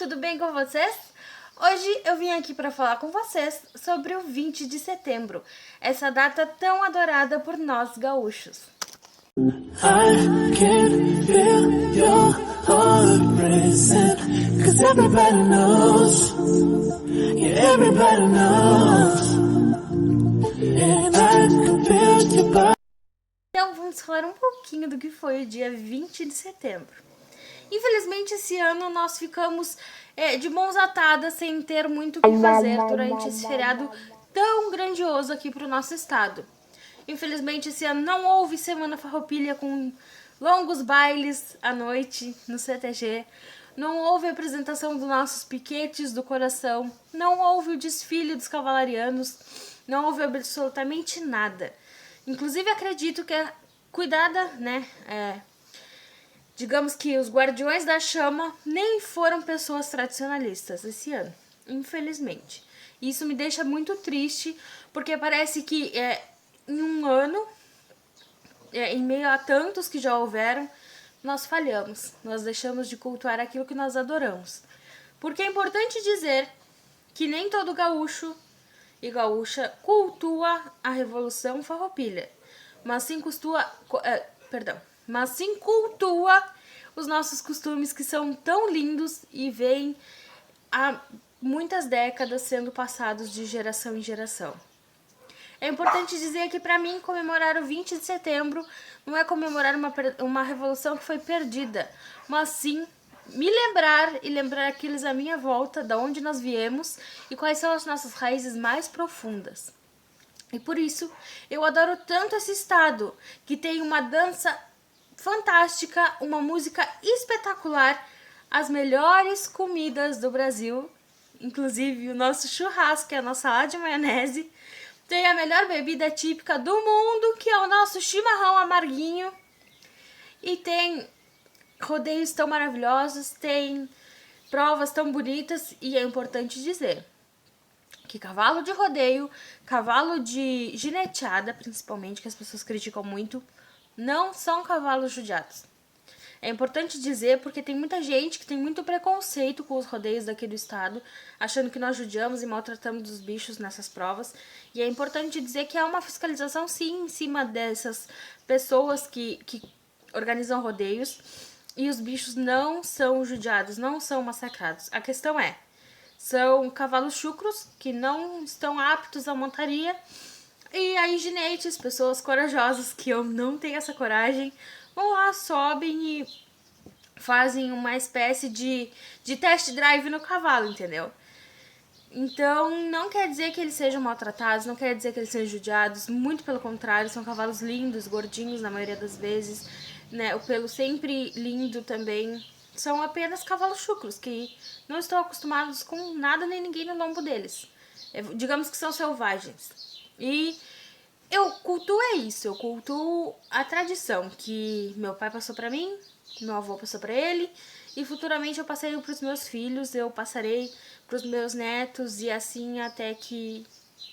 tudo bem com vocês? Hoje eu vim aqui para falar com vocês sobre o 20 de setembro, essa data tão adorada por nós gaúchos. I can feel your heart racing, 'cause everybody knows, yeah, everybody knows, and I can feel your body. Então vamos falar um pouquinho do que foi o dia 20 de setembro. Infelizmente esse ano nós ficamos de mãos atadas sem ter muito o que fazer durante esse feriado tão grandioso aqui para o nosso estado. Infelizmente esse ano não houve Semana Farroupilha com longos bailes à noite no CTG, não houve a apresentação dos nossos piquetes do coração, não houve o desfile dos cavalarianos, não houve absolutamente nada. Inclusive acredito que cuidada, né, digamos que os Guardiões da Chama nem foram pessoas tradicionalistas esse ano, infelizmente. Isso me deixa muito triste, porque parece que em um ano, em meio a tantos que já houveram, nós falhamos. Nós deixamos de cultuar aquilo que nós adoramos. Porque é importante dizer que nem todo gaúcho e gaúcha cultua a Revolução Farroupilha, mas sim cultua os nossos costumes que são tão lindos e vêm há muitas décadas sendo passados de geração em geração. É importante dizer que para mim comemorar o 20 de setembro não é comemorar uma revolução que foi perdida, mas sim me lembrar e lembrar aqueles à minha volta, de onde nós viemos e quais são as nossas raízes mais profundas. E por isso eu adoro tanto esse estado, que tem uma dança fantástica, uma música espetacular, as melhores comidas do Brasil, inclusive o nosso churrasco, que é a nossa salada de maionese, tem a melhor bebida típica do mundo, que é o nosso chimarrão amarguinho, e tem rodeios tão maravilhosos, tem provas tão bonitas, e é importante dizer que cavalo de rodeio, cavalo de gineteada, principalmente, que as pessoas criticam muito, não são cavalos judiados. É importante dizer porque tem muita gente que tem muito preconceito com os rodeios daqui do estado, achando que nós judiamos e maltratamos os bichos nessas provas. E é importante dizer que há uma fiscalização sim em cima dessas pessoas que organizam rodeios, e os bichos não são judiados, não são massacrados. A questão são cavalos chucros que não estão aptos à montaria, e aí ginetes, pessoas corajosas, que eu não tenho essa coragem, vão lá, sobem e fazem uma espécie de test drive no cavalo, entendeu? Então, não quer dizer que eles sejam maltratados, não quer dizer que eles sejam judiados, muito pelo contrário, são cavalos lindos, gordinhos na maioria das vezes, né? O pelo sempre lindo também. São apenas cavalos chucros, que não estão acostumados com nada nem ninguém no lombo deles. Digamos que são selvagens. E eu cultuo isso, eu cultuo a tradição que meu pai passou pra mim, meu avô passou pra ele, e futuramente eu passarei pros meus filhos, eu passarei pros meus netos, e assim até que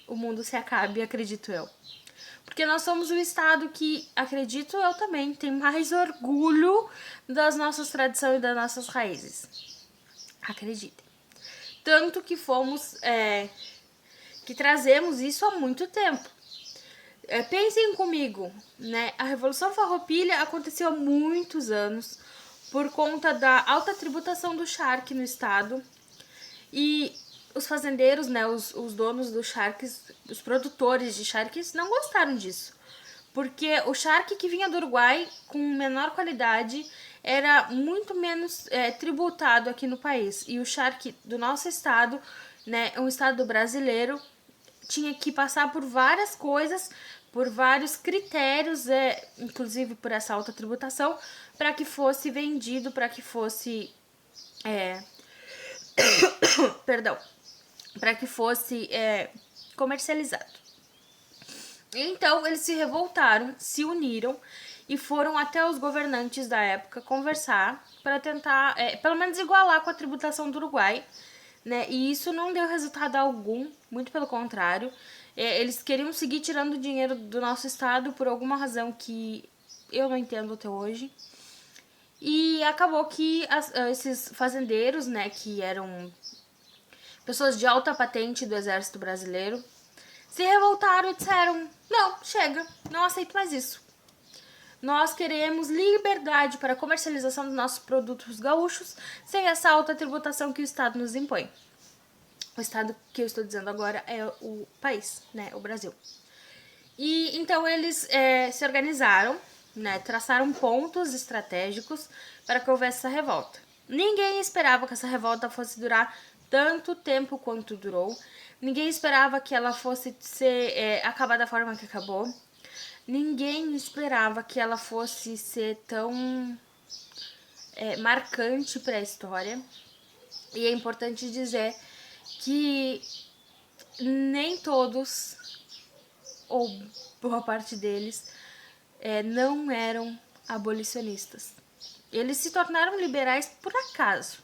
o mundo se acabe, acredito eu. Porque nós somos o estado que, acredito eu também, tem mais orgulho das nossas tradições e das nossas raízes. Acreditem. Tanto que que trazemos isso há muito tempo. Pensem comigo, né? A Revolução Farroupilha aconteceu há muitos anos por conta da alta tributação do charque no estado, e os fazendeiros, né, os donos dos charques, os produtores de charques não gostaram disso, porque o charque que vinha do Uruguai com menor qualidade era muito menos tributado aqui no país, e o charque do nosso estado, né, um estado brasileiro, tinha que passar por várias coisas, por vários critérios, inclusive por essa alta tributação, para que fosse vendido, para que fosse para que fosse comercializado. Então eles se revoltaram, se uniram e foram até os governantes da época conversar para tentar, pelo menos, igualar com a tributação do Uruguai, né? E isso não deu resultado algum, muito pelo contrário. Eles queriam seguir tirando dinheiro do nosso estado por alguma razão que eu não entendo até hoje. E acabou que esses fazendeiros, né, que eram pessoas de alta patente do exército brasileiro, se revoltaram e disseram: não, chega, não aceito mais isso. Nós queremos liberdade para a comercialização dos nossos produtos gaúchos sem essa alta tributação que o Estado nos impõe. O Estado que eu estou dizendo agora é o país, né, o Brasil. E então eles se organizaram, né, traçaram pontos estratégicos para que houvesse essa revolta. Ninguém esperava que essa revolta fosse durar tanto tempo quanto durou. Ninguém esperava que ela fosse acabar da forma que acabou. Ninguém esperava que ela fosse ser tão marcante para a história. E é importante dizer que nem todos, ou boa parte deles, não eram abolicionistas. Eles se tornaram liberais por acaso,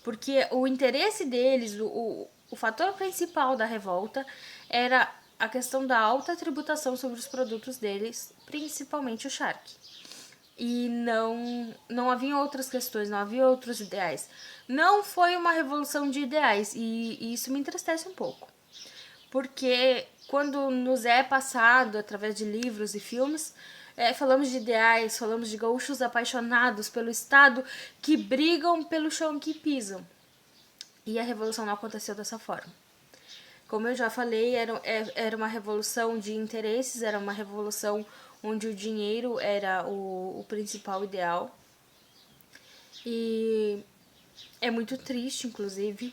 porque o interesse deles, o fator principal da revolta era a questão da alta tributação sobre os produtos deles, principalmente o charque. E não havia outras questões, não havia outros ideais. Não foi uma revolução de ideais, e isso me entristece um pouco. Porque quando nos é passado, através de livros e filmes, falamos de ideais, falamos de gaúchos apaixonados pelo Estado que brigam pelo chão que pisam. E a revolução não aconteceu dessa forma. Como eu já falei, era uma revolução de interesses, era uma revolução onde o dinheiro era o principal ideal. E é muito triste, inclusive.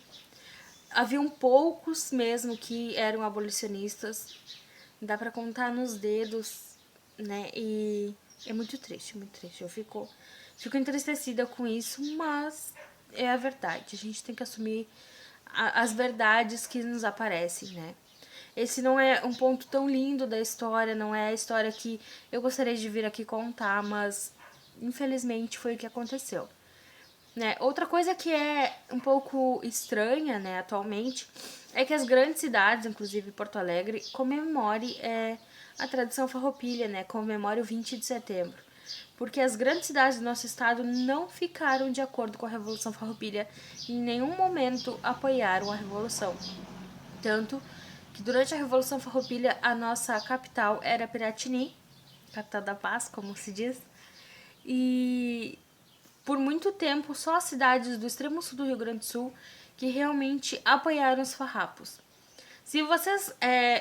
Haviam poucos mesmo que eram abolicionistas. Dá pra contar nos dedos, né? E é muito triste, muito triste. Eu fico entristecida com isso, mas é a verdade. A gente tem que assumir as verdades que nos aparecem, né? Esse não é um ponto tão lindo da história, não é a história que eu gostaria de vir aqui contar, mas infelizmente foi o que aconteceu. Né? Outra coisa que é um pouco estranha, né, atualmente, é que as grandes cidades, inclusive Porto Alegre, comemore a tradição farroupilha, né, comemore o 20 de setembro. Porque as grandes cidades do nosso estado não ficaram de acordo com a Revolução Farroupilha e em nenhum momento apoiaram a Revolução. Tanto que durante a Revolução Farroupilha a nossa capital era Piratini, capital da paz, como se diz, e por muito tempo só as cidades do extremo sul do Rio Grande do Sul que realmente apoiaram os farrapos. Se vocês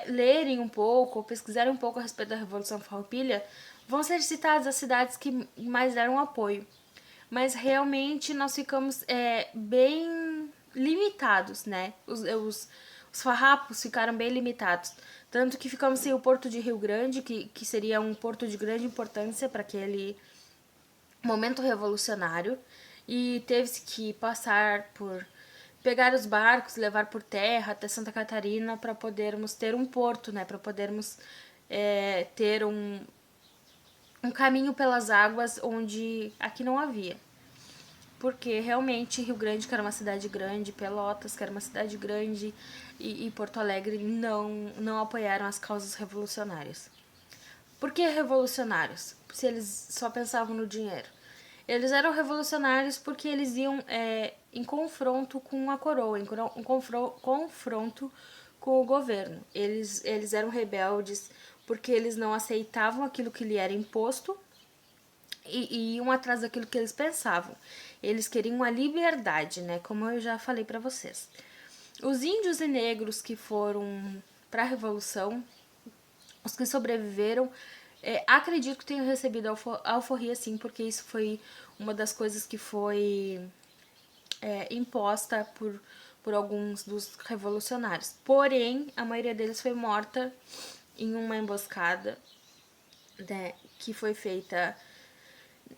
lerem um pouco ou pesquisarem um pouco a respeito da Revolução Farroupilha, vão ser citadas as cidades que mais deram apoio. Mas realmente nós ficamos bem limitados, né? Os farrapos ficaram bem limitados. Tanto que ficamos sem o Porto de Rio Grande, que seria um porto de grande importância para aquele momento revolucionário. E teve-se que passar por pegar os barcos, levar por terra até Santa Catarina para podermos ter um porto, né? Para podermos ter um caminho pelas águas onde aqui não havia. Porque realmente Rio Grande, que era uma cidade grande, Pelotas, que era uma cidade grande, e Porto Alegre não apoiaram as causas revolucionárias. Por que revolucionários? Se eles só pensavam no dinheiro. Eles eram revolucionários porque eles iam em confronto com a coroa, em confronto com o governo. Eles eram rebeldes porque eles não aceitavam aquilo que lhe era imposto e iam atrás daquilo que eles pensavam. Eles queriam a liberdade, né? Como eu já falei para vocês. Os índios e negros que foram para a Revolução, os que sobreviveram, acredito que tenham recebido alforria sim, porque isso foi uma das coisas que foi imposta por alguns dos revolucionários. Porém, a maioria deles foi morta em uma emboscada, né, que foi feita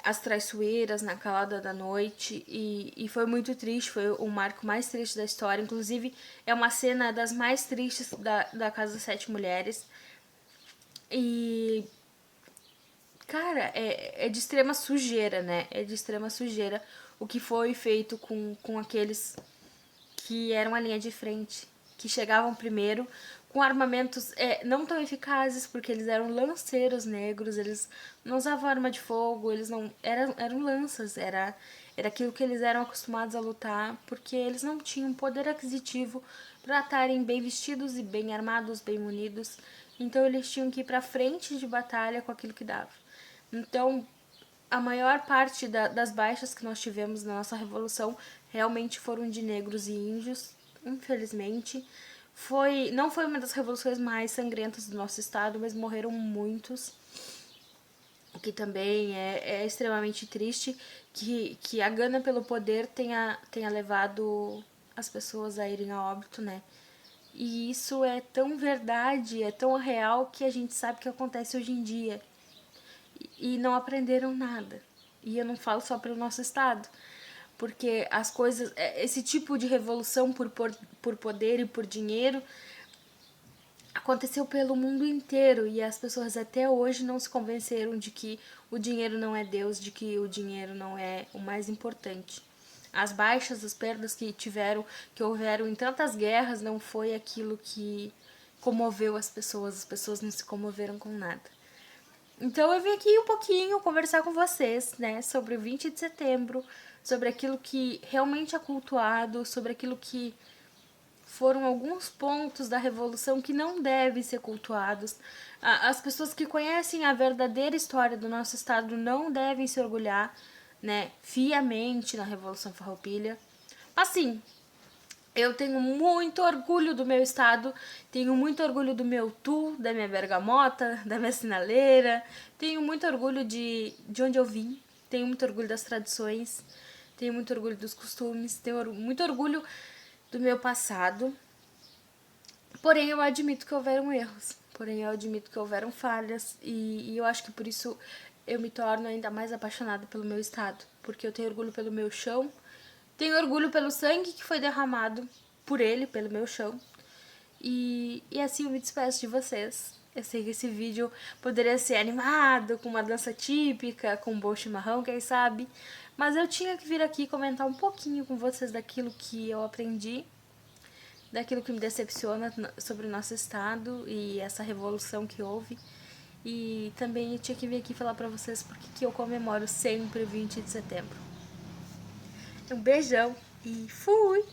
às traiçoeiras, na calada da noite, e foi muito triste, foi o marco mais triste da história. Inclusive, é uma cena das mais tristes da Casa das Sete Mulheres. E, cara, é de extrema sujeira, né? É de extrema sujeira o que foi feito com aqueles que eram a linha de frente. que chegavam primeiro, com armamentos não tão eficazes, porque eles eram lanceiros negros, eles não usavam arma de fogo, eles não eram lanças, era aquilo que eles eram acostumados a lutar, porque eles não tinham poder aquisitivo para estarem bem vestidos e bem armados, bem munidos, então eles tinham que ir para frente de batalha com aquilo que dava. Então, a maior parte das baixas que nós tivemos na nossa revolução realmente foram de negros e índios, infelizmente. Não foi uma das revoluções mais sangrentas do nosso estado, mas morreram muitos, o que também é extremamente triste, que a gana pelo poder tenha levado as pessoas a irem a óbito, né? E isso é tão verdade, é tão real, que a gente sabe que acontece hoje em dia. E não aprenderam nada. E eu não falo só pelo nosso estado, porque as coisas, esse tipo de revolução por poder e por dinheiro aconteceu pelo mundo inteiro, e as pessoas até hoje não se convenceram de que o dinheiro não é Deus, de que o dinheiro não é o mais importante. As baixas, as perdas que houveram em tantas guerras, não foi aquilo que comoveu as pessoas não se comoveram com nada. Então eu vim aqui um pouquinho conversar com vocês, né, sobre o 20 de setembro, sobre aquilo que realmente é cultuado, sobre aquilo que foram alguns pontos da Revolução que não devem ser cultuados. As pessoas que conhecem a verdadeira história do nosso estado não devem se orgulhar, né, fiamente na Revolução Farroupilha. Mas sim, eu tenho muito orgulho do meu estado, tenho muito orgulho do meu tu, da minha bergamota, da minha sinaleira, tenho muito orgulho de onde eu vim, tenho muito orgulho das tradições, tenho muito orgulho dos costumes, tenho muito orgulho do meu passado. Porém, eu admito que houveram erros, porém eu admito que houveram falhas, e eu acho que por isso eu me torno ainda mais apaixonada pelo meu estado, porque eu tenho orgulho pelo meu chão, tenho orgulho pelo sangue que foi derramado por ele, pelo meu chão. E assim eu me despeço de vocês. Eu sei que esse vídeo poderia ser animado, com uma dança típica, com um bom chimarrão, quem sabe. Mas eu tinha que vir aqui comentar um pouquinho com vocês daquilo que eu aprendi, daquilo que me decepciona sobre o nosso estado e essa revolução que houve. E também eu tinha que vir aqui falar pra vocês porque que eu comemoro sempre o 20 de setembro. Um beijão e fui!